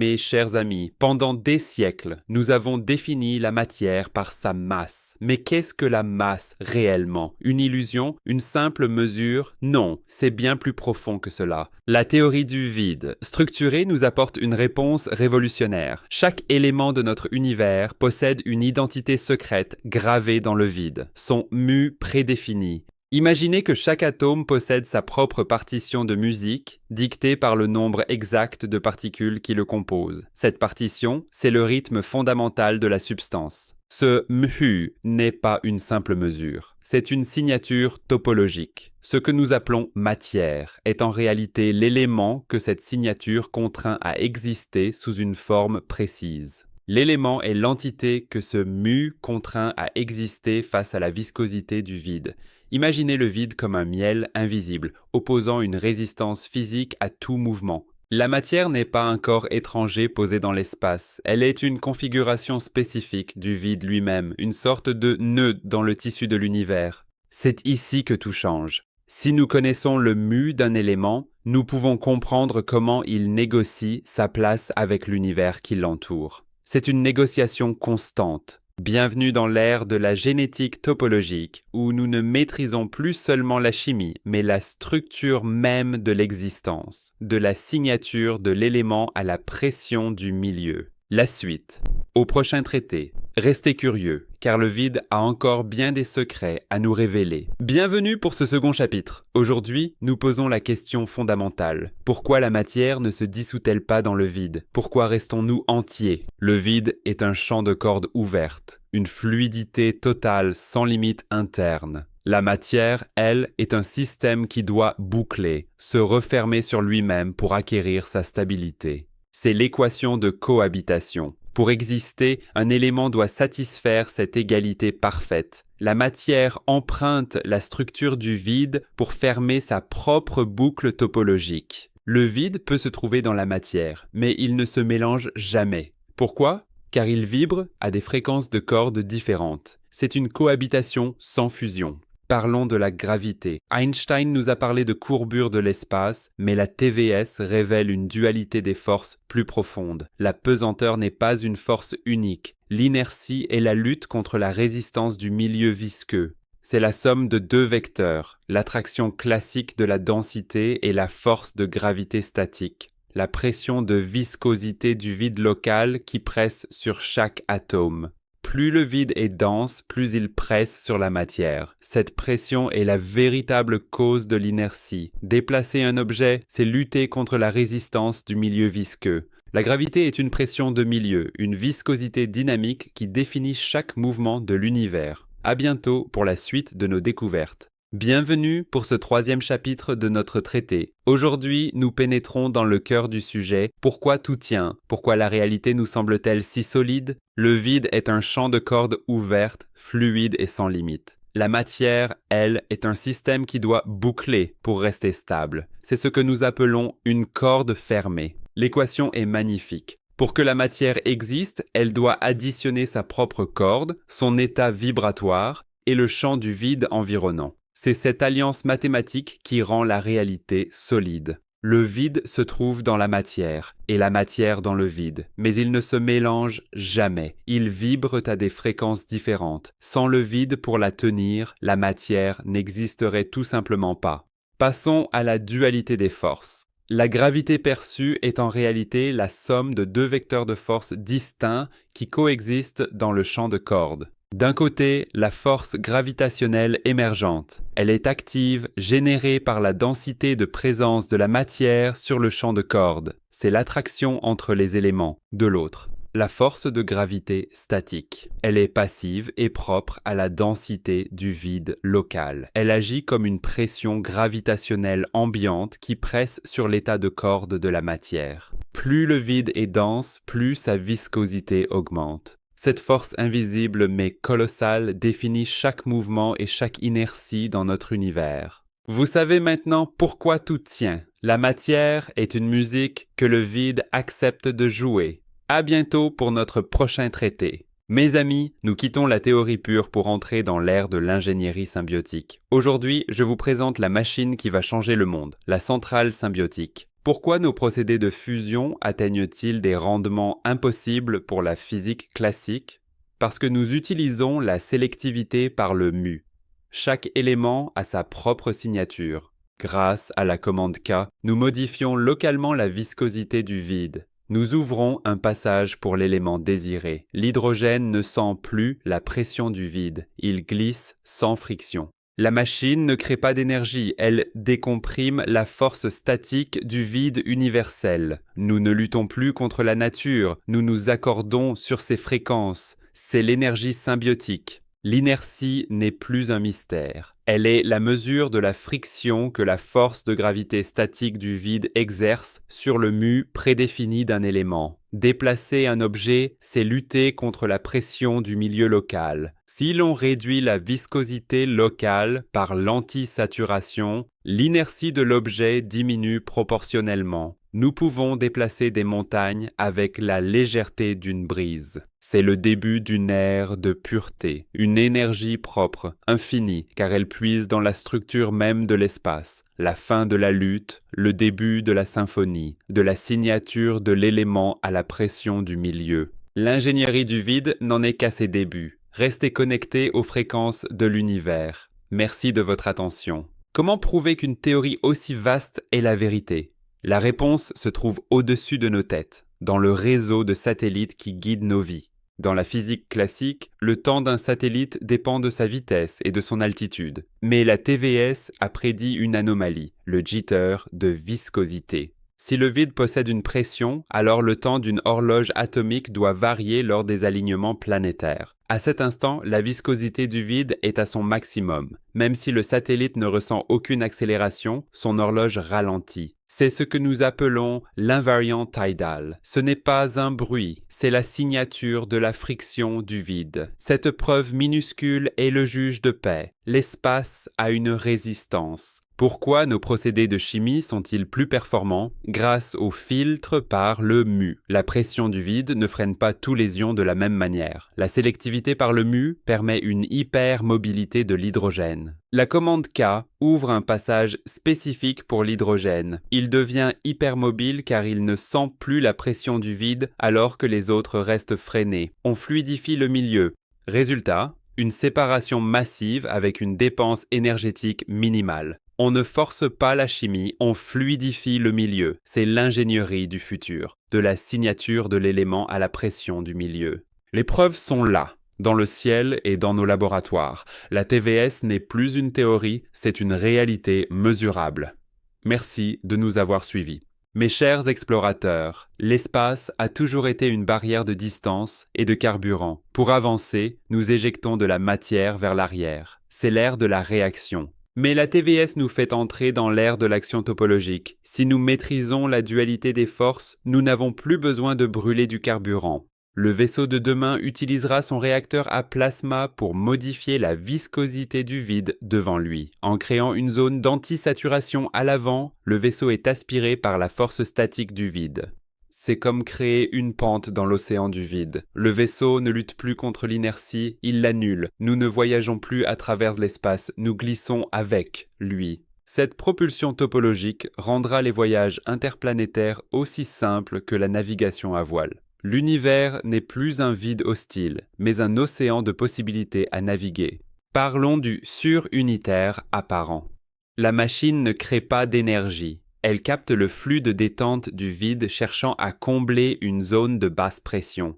Mes chers amis, pendant des siècles, nous avons défini la matière par sa masse. Mais qu'est-ce que la masse réellement? Une illusion? Une simple mesure? Non, c'est bien plus profond que cela. La théorie du vide, structurée, nous apporte une réponse révolutionnaire. Chaque élément de notre univers possède une identité secrète gravée dans le vide, son mu prédéfini. Imaginez que chaque atome possède sa propre partition de musique, dictée par le nombre exact de particules qui le composent. Cette partition, c'est le rythme fondamental de la substance. Ce mu n'est pas une simple mesure, c'est une signature topologique. Ce que nous appelons matière est en réalité l'élément que cette signature contraint à exister sous une forme précise. L'élément est l'entité que ce mu contraint à exister face à la viscosité du vide. Imaginez le vide comme un miel invisible, opposant une résistance physique à tout mouvement. La matière n'est pas un corps étranger posé dans l'espace, elle est une configuration spécifique du vide lui-même, une sorte de nœud dans le tissu de l'univers. C'est ici que tout change. Si nous connaissons le mu d'un élément, nous pouvons comprendre comment il négocie sa place avec l'univers qui l'entoure. C'est une négociation constante. Bienvenue dans l'ère de la génétique topologique, où nous ne maîtrisons plus seulement la chimie, mais la structure même de l'existence, de la signature de l'élément à la pression du milieu. La suite. Au prochain traité, restez curieux, car le vide a encore bien des secrets à nous révéler. Bienvenue pour ce second chapitre. Aujourd'hui, nous posons la question fondamentale. Pourquoi la matière ne se dissout-elle pas dans le vide? Pourquoi restons-nous entiers? Le vide est un champ de cordes ouverte, une fluidité totale sans limite interne. La matière, elle, est un système qui doit boucler, se refermer sur lui-même pour acquérir sa stabilité. C'est l'équation de cohabitation. Pour exister, un élément doit satisfaire cette égalité parfaite. La matière emprunte la structure du vide pour fermer sa propre boucle topologique. Le vide peut se trouver dans la matière, mais il ne se mélange jamais. Pourquoi? Car il vibre à des fréquences de cordes différentes. C'est une cohabitation sans fusion. Parlons de la gravité. Einstein nous a parlé de courbure de l'espace, mais la TVS révèle une dualité des forces plus profonde. La pesanteur n'est pas une force unique. L'inertie est la lutte contre la résistance du milieu visqueux. C'est la somme de deux vecteurs, l'attraction classique de la densité et la force de gravité statique. La pression de viscosité du vide local qui presse sur chaque atome. Plus le vide est dense, plus il presse sur la matière. Cette pression est la véritable cause de l'inertie. Déplacer un objet, c'est lutter contre la résistance du milieu visqueux. La gravité est une pression de milieu, une viscosité dynamique qui définit chaque mouvement de l'univers. À bientôt pour la suite de nos découvertes. Bienvenue pour ce troisième chapitre de notre traité. Aujourd'hui, nous pénétrons dans le cœur du sujet. Pourquoi tout tient? Pourquoi la réalité nous semble-t-elle si solide? Le vide est un champ de cordes ouverte, fluide et sans limite. La matière, elle, est un système qui doit boucler pour rester stable. C'est ce que nous appelons une corde fermée. L'équation est magnifique. Pour que la matière existe, elle doit additionner sa propre corde, son état vibratoire et le champ du vide environnant. C'est cette alliance mathématique qui rend la réalité solide. Le vide se trouve dans la matière, et la matière dans le vide. Mais ils ne se mélangent jamais. Ils vibrent à des fréquences différentes. Sans le vide pour la tenir, la matière n'existerait tout simplement pas. Passons à la dualité des forces. La gravité perçue est en réalité la somme de deux vecteurs de force distincts qui coexistent dans le champ de cordes. D'un côté, la force gravitationnelle émergente. Elle est active, générée par la densité de présence de la matière sur le champ de cordes. C'est l'attraction entre les éléments. De l'autre, la force de gravité statique. Elle est passive et propre à la densité du vide local. Elle agit comme une pression gravitationnelle ambiante qui presse sur l'état de corde de la matière. Plus le vide est dense, plus sa viscosité augmente. Cette force invisible mais colossale définit chaque mouvement et chaque inertie dans notre univers. Vous savez maintenant pourquoi tout tient. La matière est une musique que le vide accepte de jouer. À bientôt pour notre prochain traité. Mes amis, nous quittons la théorie pure pour entrer dans l'ère de l'ingénierie symbiotique. Aujourd'hui, je vous présente la machine qui va changer le monde, la centrale symbiotique. Pourquoi nos procédés de fusion atteignent-ils des rendements impossibles pour la physique classique? Parce que nous utilisons la sélectivité par le mu. Chaque élément a sa propre signature. Grâce à la commande K, nous modifions localement la viscosité du vide. Nous ouvrons un passage pour l'élément désiré. L'hydrogène ne sent plus la pression du vide. Il glisse sans friction. La machine ne crée pas d'énergie, elle décomprime la force statique du vide universel. Nous ne luttons plus contre la nature, nous nous accordons sur ses fréquences. C'est l'énergie symbiotique. L'inertie n'est plus un mystère. Elle est la mesure de la friction que la force de gravité statique du vide exerce sur le mu prédéfini d'un élément. Déplacer un objet, c'est lutter contre la pression du milieu local. Si l'on réduit la viscosité locale par l'antisaturation, l'inertie de l'objet diminue proportionnellement. Nous pouvons déplacer des montagnes avec la légèreté d'une brise. C'est le début d'une ère de pureté, une énergie propre, infinie, car elle puise dans la structure même de l'espace, la fin de la lutte, le début de la symphonie, de la signature de l'élément à la pression du milieu. L'ingénierie du vide n'en est qu'à ses débuts. Restez connectés aux fréquences de l'univers. Merci de votre attention. Comment prouver qu'une théorie aussi vaste est la vérité? La réponse se trouve au-dessus de nos têtes, dans le réseau de satellites qui guident nos vies. Dans la physique classique, le temps d'un satellite dépend de sa vitesse et de son altitude. Mais la TVS a prédit une anomalie, le jitter de viscosité. Si le vide possède une pression, alors le temps d'une horloge atomique doit varier lors des alignements planétaires. À cet instant, la viscosité du vide est à son maximum. Même si le satellite ne ressent aucune accélération, son horloge ralentit. C'est ce que nous appelons l'invariant tidal. Ce n'est pas un bruit, c'est la signature de la friction du vide. Cette preuve minuscule est le juge de paix. L'espace a une résistance. Pourquoi nos procédés de chimie sont-ils plus performants? Grâce au filtre par le mu. La pression du vide ne freine pas tous les ions de la même manière. La sélectivité par le mu permet une hypermobilité de l'hydrogène. La commande K ouvre un passage spécifique pour l'hydrogène. Il devient hypermobile car il ne sent plus la pression du vide alors que les autres restent freinés. On fluidifie le milieu. Résultat, une séparation massive avec une dépense énergétique minimale. On ne force pas la chimie, on fluidifie le milieu. C'est l'ingénierie du futur, de la signature de l'élément à la pression du milieu. Les preuves sont là, dans le ciel et dans nos laboratoires. La TVS n'est plus une théorie, c'est une réalité mesurable. Merci de nous avoir suivis. Mes chers explorateurs, l'espace a toujours été une barrière de distance et de carburant. Pour avancer, nous éjectons de la matière vers l'arrière. C'est l'ère de la réaction. Mais la TVS nous fait entrer dans l'ère de l'action topologique. Si nous maîtrisons la dualité des forces, nous n'avons plus besoin de brûler du carburant. Le vaisseau de demain utilisera son réacteur à plasma pour modifier la viscosité du vide devant lui. En créant une zone d'antisaturation à l'avant, le vaisseau est aspiré par la force statique du vide. C'est comme créer une pente dans l'océan du vide. Le vaisseau ne lutte plus contre l'inertie, il l'annule. Nous ne voyageons plus à travers l'espace, nous glissons avec lui. Cette propulsion topologique rendra les voyages interplanétaires aussi simples que la navigation à voile. L'univers n'est plus un vide hostile, mais un océan de possibilités à naviguer. Parlons du surunitaire apparent. La machine ne crée pas d'énergie. Elle capte le flux de détente du vide cherchant à combler une zone de basse pression.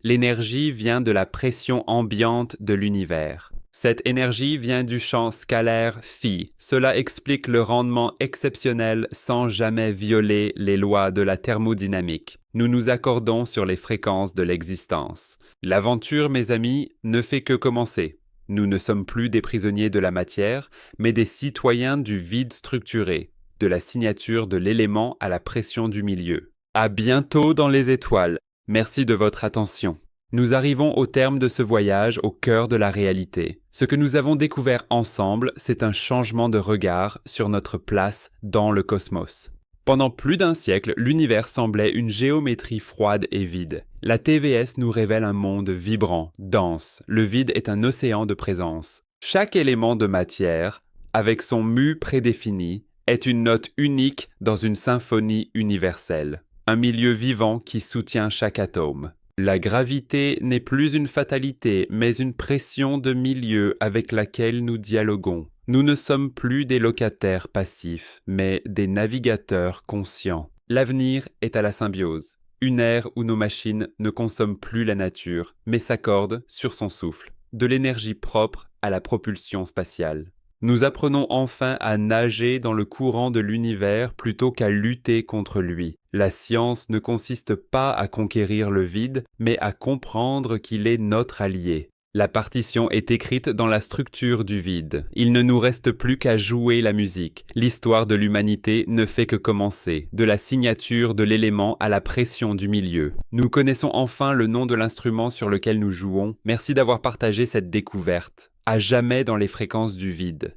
L'énergie vient de la pression ambiante de l'univers. Cette énergie vient du champ scalaire phi. Cela explique le rendement exceptionnel sans jamais violer les lois de la thermodynamique. Nous nous accordons sur les fréquences de l'existence. L'aventure, mes amis, ne fait que commencer. Nous ne sommes plus des prisonniers de la matière, mais des citoyens du vide structuré, de la signature de l'élément à la pression du milieu. À bientôt dans les étoiles. Merci de votre attention. Nous arrivons au terme de ce voyage au cœur de la réalité. Ce que nous avons découvert ensemble, c'est un changement de regard sur notre place dans le cosmos. Pendant plus d'un siècle, l'univers semblait une géométrie froide et vide. La TVS nous révèle un monde vibrant, dense. Le vide est un océan de présence. Chaque élément de matière, avec son mu prédéfini, est une note unique dans une symphonie universelle, un milieu vivant qui soutient chaque atome. La gravité n'est plus une fatalité, mais une pression de milieu avec laquelle nous dialoguons. Nous ne sommes plus des locataires passifs, mais des navigateurs conscients. L'avenir est à la symbiose, une ère où nos machines ne consomment plus la nature, mais s'accordent sur son souffle, de l'énergie propre à la propulsion spatiale. Nous apprenons enfin à nager dans le courant de l'univers plutôt qu'à lutter contre lui. La science ne consiste pas à conquérir le vide, mais à comprendre qu'il est notre allié. La partition est écrite dans la structure du vide. Il ne nous reste plus qu'à jouer la musique. L'histoire de l'humanité ne fait que commencer, de la signature de l'élément à la pression du milieu. Nous connaissons enfin le nom de l'instrument sur lequel nous jouons. Merci d'avoir partagé cette découverte. À jamais dans les fréquences du vide.